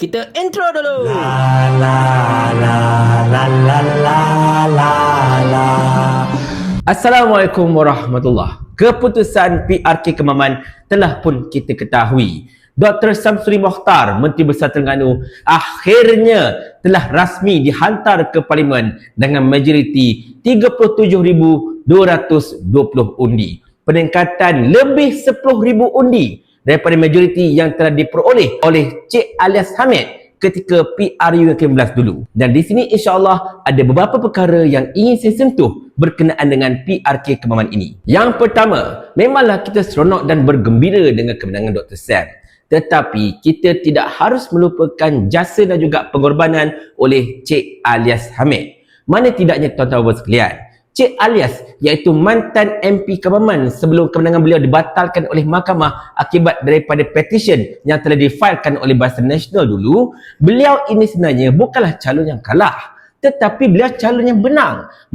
Kita intro dulu. Assalamualaikum warahmatullahi. Keputusan PRK Kemaman telah pun kita ketahui. Dr. Samsuri Mokhtar, Menteri Besar Terengganu, akhirnya telah rasmi dihantar ke Parlimen dengan majoriti 37,220 undi. Peningkatan lebih 10,000 undi daripada majoriti yang telah diperoleh oleh Cik Alias Hamid ketika PRU yang ke-11 dulu. Dan di sini insya-Allah ada beberapa perkara yang ingin saya sentuh berkenaan dengan PRK Kemaman ini. Yang pertama, memanglah kita seronok dan bergembira dengan kemenangan Dr. Sam. Tetapi kita tidak harus melupakan jasa dan juga pengorbanan oleh Cik Alias Hamid. Mana tidaknya tuan-tuan sekalian, Cik Alias iaitu mantan MP Kemaman sebelum kemenangan beliau dibatalkan oleh mahkamah akibat daripada petisyen yang telah difailkan oleh Barisan Nasional dulu. Beliau ini sebenarnya bukanlah calon yang kalah, tetapi beliau calon yang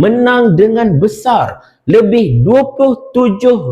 menang dengan besar, lebih 27,000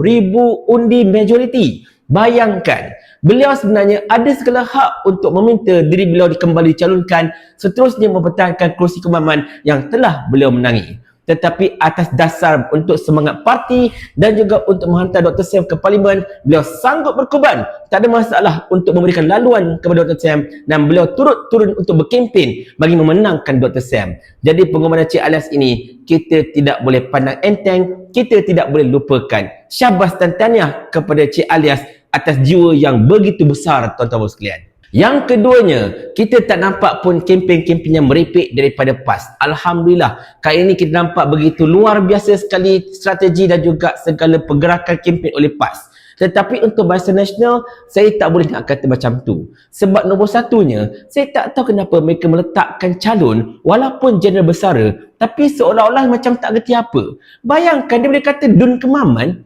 undi majoriti. Bayangkan, beliau sebenarnya ada segala hak untuk meminta diri beliau dikembali dicalonkan, seterusnya mempertahankan kerusi Kemaman yang telah beliau menangi. Tetapi atas dasar untuk semangat parti dan juga untuk menghantar Dr. Sam ke Parlimen, beliau sanggup berkorban. Tak ada masalah untuk memberikan laluan kepada Dr. Sam dan beliau turun untuk berkempen bagi memenangkan Dr. Sam. Jadi pengorbanan Cik Alias ini kita tidak boleh pandang enteng, kita tidak boleh lupakan. Syabas dan tahniah kepada Cik Alias atas jiwa yang begitu besar, tuan-tuan sekalian. Yang keduanya, kita tak nampak pun kempen-kempen yang merepek daripada PAS. Alhamdulillah, kali ini kita nampak begitu luar biasa sekali strategi dan juga segala pergerakan kempen oleh PAS. Tetapi untuk Barisan Nasional, saya tak boleh nak kata macam tu. Sebab nombor satunya, saya tak tahu kenapa mereka meletakkan calon walaupun jeneral besara, tapi seolah-olah macam tak kerti apa. Bayangkan dia boleh kata Dun Kemaman,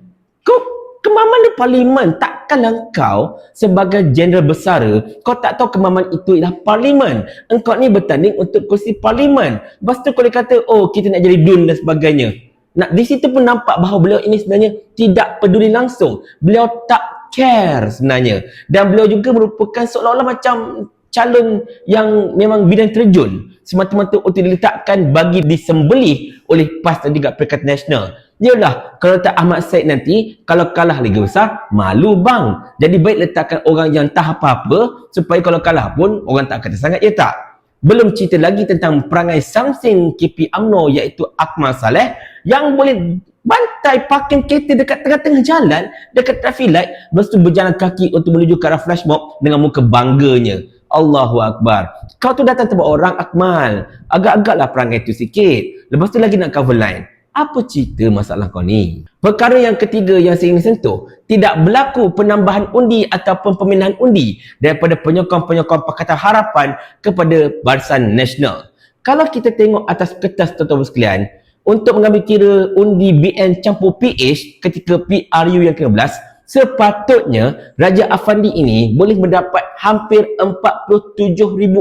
Kemaman di Parlimen. Takkanlah kau sebagai jeneral besara, kau tak tahu Kemaman itu ialah Parlimen. Engkau ni bertanding untuk kursi Parlimen. Lepas tu kau boleh kata, oh kita nak jadi Dun dan sebagainya. Di situ pun nampak bahawa beliau ini sebenarnya tidak peduli langsung. Beliau tak care sebenarnya. Dan beliau juga merupakan seolah-olah macam calon yang memang bidang terjun, semata-mata untuk diletakkan bagi disembelih oleh PAS dan juga Perikatan Nasional. Yalah, kalau tak Ahmad Said nanti, kalau kalah Liga Besar, malu bang. Jadi baik letakkan orang yang tak apa-apa, supaya kalau kalah pun, orang tak kata sangat, ya tak? Belum cerita lagi tentang perangai Samsing KP UMNO iaitu Akmal Saleh yang boleh bantai parking kereta dekat tengah-tengah jalan, dekat traffic light, lepas tu berjalan kaki untuk menuju ke arah flash mob dengan muka bangganya. Allahu Akbar. Kau tu datang tempat orang, Akmal. Agak-agaklah perangai tu sikit. Lepas tu lagi nak cover line. Apa cerita masalah kau ni? Perkara yang ketiga yang saya ingin sentuh, tidak berlaku penambahan undi ataupun pemindahan undi daripada penyokong-penyokong Pakatan Harapan kepada Barisan Nasional. Kalau kita tengok atas kertas, tuan-tuan sekalian, untuk mengambil kira undi BN campur PH ketika PRU yang ke-11, sepatutnya Raja Afandi ini boleh mendapat hampir 47,000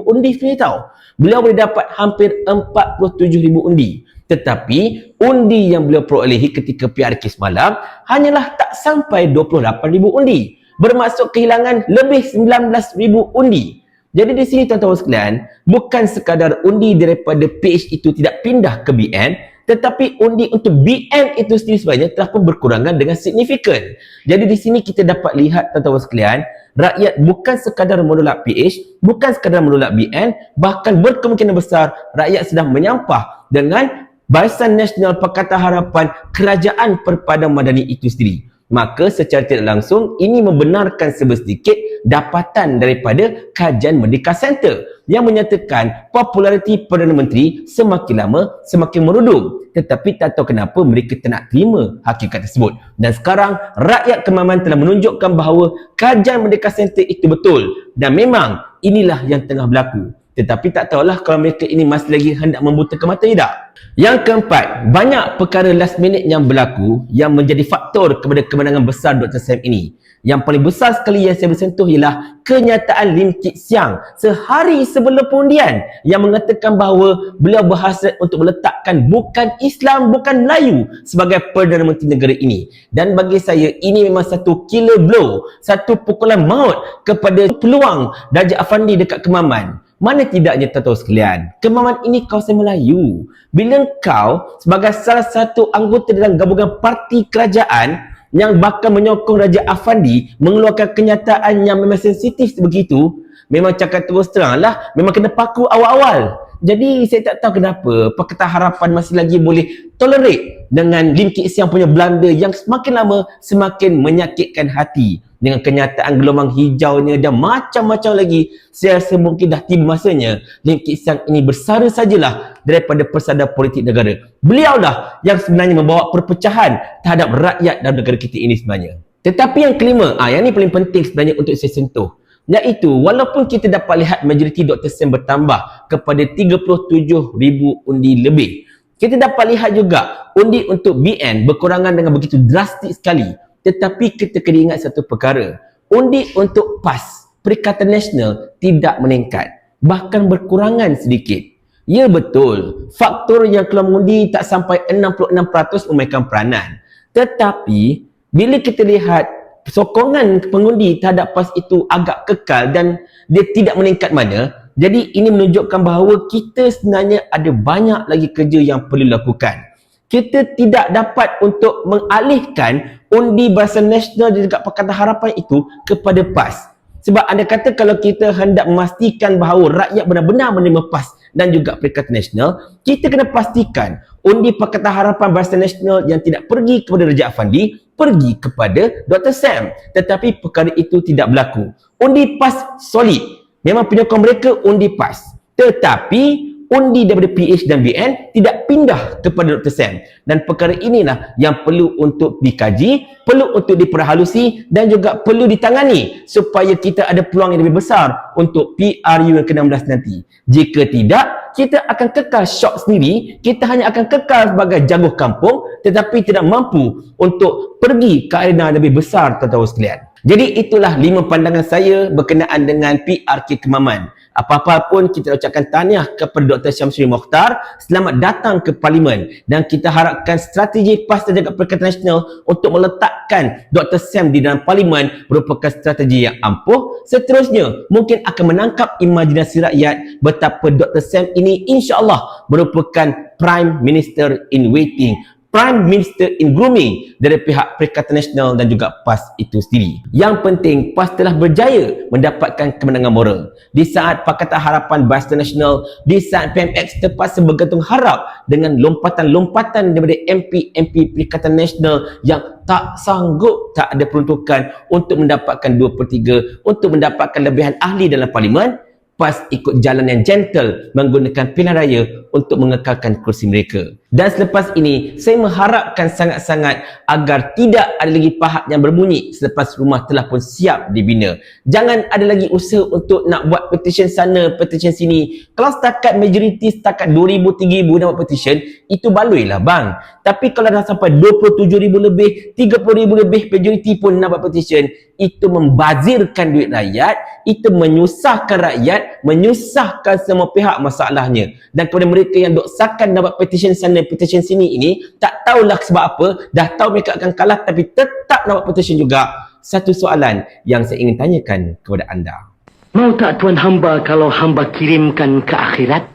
undi sebenarnya tahu. Beliau boleh dapat hampir 47,000 undi. Tetapi undi yang beliau perolehi ketika PRK semalam hanyalah tak sampai 28,000 undi. Bermaksud kehilangan lebih 19,000 undi. Jadi di sini tuan-tuan sekalian, bukan sekadar undi daripada PH itu tidak pindah ke BN, tetapi undi untuk BN itu sendiri sebenarnya telah pun berkurangan dengan signifikan. Jadi di sini kita dapat lihat tuan-tuan sekalian, rakyat bukan sekadar menolak PH, bukan sekadar menolak BN, bahkan berkemungkinan besar rakyat sedang menyampah dengan Barisan Nasional Pakatan Harapan Kerajaan Perpaduan Madani itu sendiri. Maka secara tidak langsung ini membenarkan sedikit dapatan daripada kajian Merdeka Center yang menyatakan populariti Perdana Menteri semakin lama semakin merudum. Tetapi tak tahu kenapa mereka tak nak terima hakikat tersebut. Dan sekarang rakyat Kemaman telah menunjukkan bahawa kajian Merdeka Center itu betul. Dan memang inilah yang tengah berlaku. Tetapi tak tahulah kalau mereka ini masih lagi hendak membutakan mata tidak. Yang keempat, banyak perkara last minute yang berlaku yang menjadi faktor kepada kemenangan besar Dr. Sam ini. Yang paling besar sekali yang saya bersentuh ialah kenyataan Lim Kit Siang sehari sebelum pengundian yang mengatakan bahawa beliau berhasrat untuk meletakkan bukan Islam, bukan Melayu sebagai Perdana Menteri negara ini. Dan bagi saya ini memang satu killer blow, satu pukulan maut kepada peluang Darjat Afandi dekat Kemaman. Mana tidaknya tuan-tuan sekalian, Kemaman ini kawasan Melayu. Bila kau sebagai salah satu anggota dalam gabungan parti kerajaan yang bakal menyokong Raja Afandi mengeluarkan kenyataan yang memang sensitif begitu, memang cakap terus terang lah, memang kena paku awal-awal. Jadi saya tak tahu kenapa Pakatan Harapan masih lagi boleh tolerate dengan Lim Kit Siang punya blunder yang semakin lama semakin menyakitkan hati. Dengan kenyataan gelombang hijaunya dan macam-macam lagi, saya rasa mungkin dah tiba masanya Lim Kit Siang ini bersara sajalah daripada persada politik negara. Beliaulah yang sebenarnya membawa perpecahan terhadap rakyat dalam negara kita ini sebenarnya. Tetapi yang kelima, yang ini paling penting sebenarnya untuk saya sentuh, iaitu walaupun kita dapat lihat majoriti Dr. Sam bertambah kepada 37,000 undi lebih, kita dapat lihat juga undi untuk BN berkurangan dengan begitu drastik sekali. Tetapi kita kena ingat satu perkara, undi untuk PAS, Perikatan Nasional, tidak meningkat, bahkan berkurangan sedikit. Ya betul, faktor yang keluar mengundi tak sampai 66% memainkan peranan. Tetapi bila kita lihat sokongan pengundi terhadap PAS itu agak kekal dan dia tidak meningkat mana, jadi ini menunjukkan bahawa kita sebenarnya ada banyak lagi kerja yang perlu dilakukan. Kita tidak dapat untuk mengalihkan undi Barisan Nasional dan juga Pakatan Harapan itu kepada PAS. Sebab anda kata kalau kita hendak memastikan bahawa rakyat benar-benar menerima PAS dan juga Perikatan Nasional, kita kena pastikan undi Pakatan Harapan Barisan Nasional yang tidak pergi kepada Raja Afandi, pergi kepada Dr. Sam. Tetapi perkara itu tidak berlaku. Undi PAS solid. Memang penyokong mereka undi PAS. Tetapi undi daripada PH dan BN tidak pindah kepada Dr. Sam. Dan perkara inilah yang perlu untuk dikaji, perlu untuk diperhalusi dan juga perlu ditangani supaya kita ada peluang yang lebih besar untuk PRU yang ke-16 nanti. Jika tidak, kita akan kekal syok sendiri, kita hanya akan kekal sebagai jago kampung tetapi tidak mampu untuk pergi ke arena lebih besar, tuan-tuan sekalian. Jadi itulah 5 pandangan saya berkenaan dengan PRK Kemaman. Apa-apa pun kita ucapkan tahniah kepada Dr. Syamsuri Mokhtar, selamat datang ke Parlimen, dan kita harapkan strategi PAS dan juga Perikatan Nasional untuk meletakkan Dr. Sam di dalam Parlimen merupakan strategi yang ampuh. Seterusnya mungkin akan menangkap imajinasi rakyat betapa Dr. Sam ini insya-Allah merupakan Prime Minister in waiting, Prime Minister in grooming dari pihak Perikatan Nasional dan juga PAS itu sendiri. Yang penting, PAS telah berjaya mendapatkan kemenangan moral. Di saat Pakatan Harapan Barisan Nasional, di saat PMX terpaksa bergantung harap dengan lompatan-lompatan daripada MP Perikatan Nasional yang tak sanggup, tak ada peruntukan untuk mendapatkan 2/3, untuk mendapatkan lebihan ahli dalam Parlimen, PAS ikut jalan yang gentle menggunakan pilihan raya untuk mengekalkan kursi mereka. Dan selepas ini, saya mengharapkan sangat-sangat agar tidak ada lagi pahat yang berbunyi selepas rumah telah pun siap dibina. Jangan ada lagi usaha untuk nak buat petition sana, petition sini. Kalau setakat majoriti setakat 2,000, 3,000 nak buat petition, itu baloi lah bang. Tapi kalau dah sampai 27,000 lebih, 30,000 lebih majoriti pun nak buat petition, itu membazirkan duit rakyat, itu menyusahkan rakyat, menyusahkan semua pihak masalahnya. Dan kepada mereka yang dok sakan nak buat petition sana, petition sini ini, tak tahulah sebab apa, dah tahu mereka akan kalah tapi tetap nak buat petition juga. Satu soalan yang saya ingin tanyakan kepada anda. Mau tak Tuan hamba kalau hamba kirimkan ke akhirat?